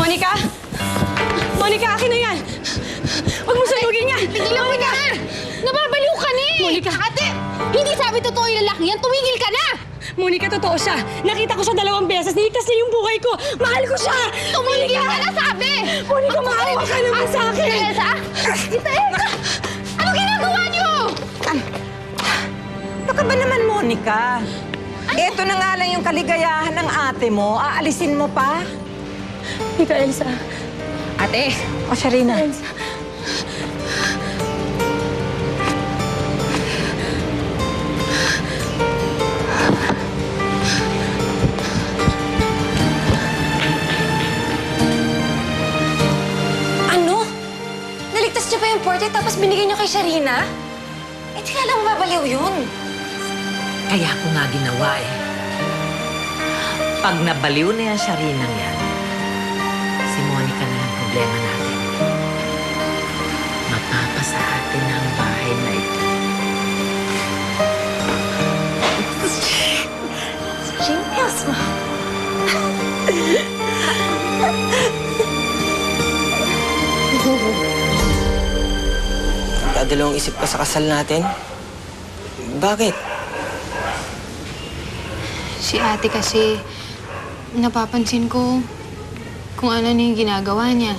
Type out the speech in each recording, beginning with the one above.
Monica? Monica, akin na yan! Huwag mo sunugin yan! Tigilan mo na! Nababaliw ka na eh! Monica! Ate! Hindi sabi totoo yung lalaki yan! Tumigil ka na! Monica, totoo siya. Nakita ko siya 2 beses. Niligtas niya yung buhay ko. Mahal ko siya! Tumigil ka na sabi! Monica, maawa ka naman sa akin! Elsa? Tita Elsa! Ano ginagawa niyo? Baka ba naman, Monica? Ito na nga lang yung kaligayahan ng ate mo. Aalisin mo pa? Tita Elsa. Ate. O, Sharina. Elsa. Ano? Naligtas niyo pa yung portrait tapos binigay niyo kay Sharina? Eh, di kala mababaliw yun. Kaya ko nga ginawa eh. Pag nabaliw na yan, Sharinang yan, si Monica na ang problema natin. Mapapasa atin ang bahay na ito. Genius, ma. Dadalawang isip ka sa kasal natin? Bakit? Si ate kasi, napapansin ko kung ano na yung ginagawa niya.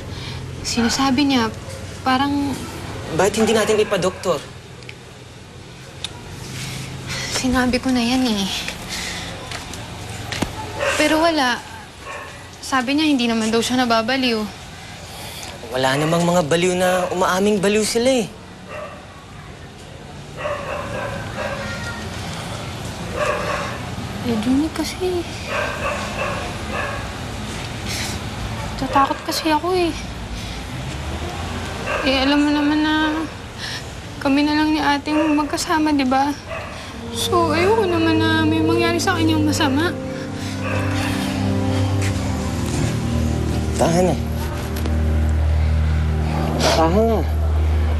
Sinasabi niya, parang Bakit hindi natin ipa-doktor? sinabi ko na yan eh. Pero wala. Sabi niya hindi naman daw siya nababaliw. Wala namang mga baliw na umaaming baliw sila eh. Eh, Juni kasi. Tatakot kasi ako eh. Eh, alam mo naman na kami na lang ni ate magkasama, di ba? So, ayoko naman na may mangyari sa kanyang masama. Tahan na. Tahan na.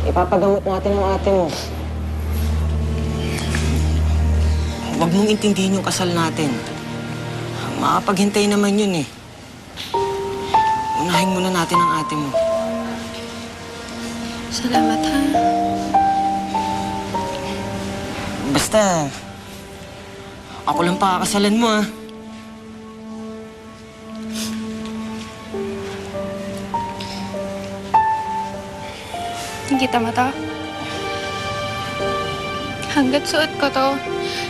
Ipapagamot natin ang ate mo. Huwag mong intindihin yung kasal natin. Makapaghintay naman yun eh. Unahin muna natin ang ate mo. Salamat, ha? Basta, ako lang pakakasalan mo ah. Hindi kita mata. Hanggat suot ko to,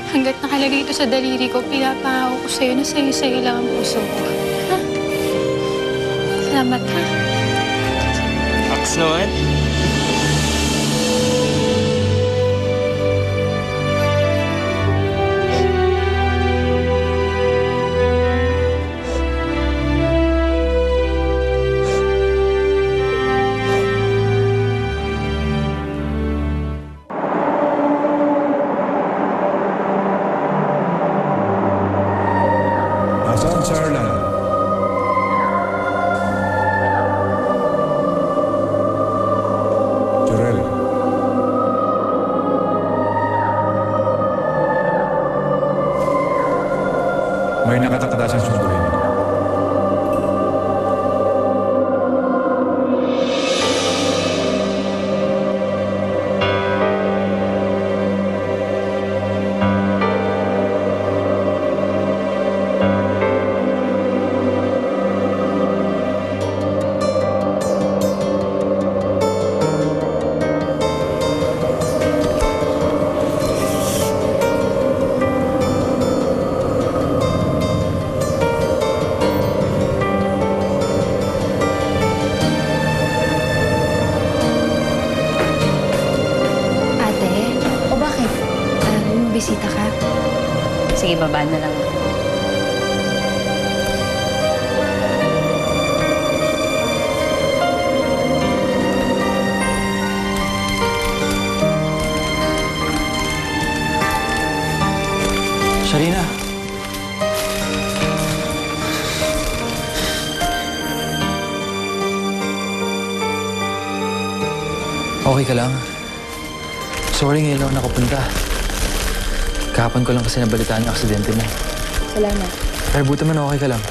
hanggat nakalagay ito sa daliri ko, pinapangako ko sa'yo na sa'yo lang ang puso ko. Ha? Salamat, ha? Aks naman. Nasaan si Arlan? Jurel. May nakatakdasang sunduin. Ate, o bakit? May bisita ka? Sige, baba na lang ako. Sharina. Okay ka lang? Sorry ngayon lang ako nakupunta. Kahapon ko lang kasi nabalitaan yung aksidente mo. Salamat. Pero buti man okay ka lang.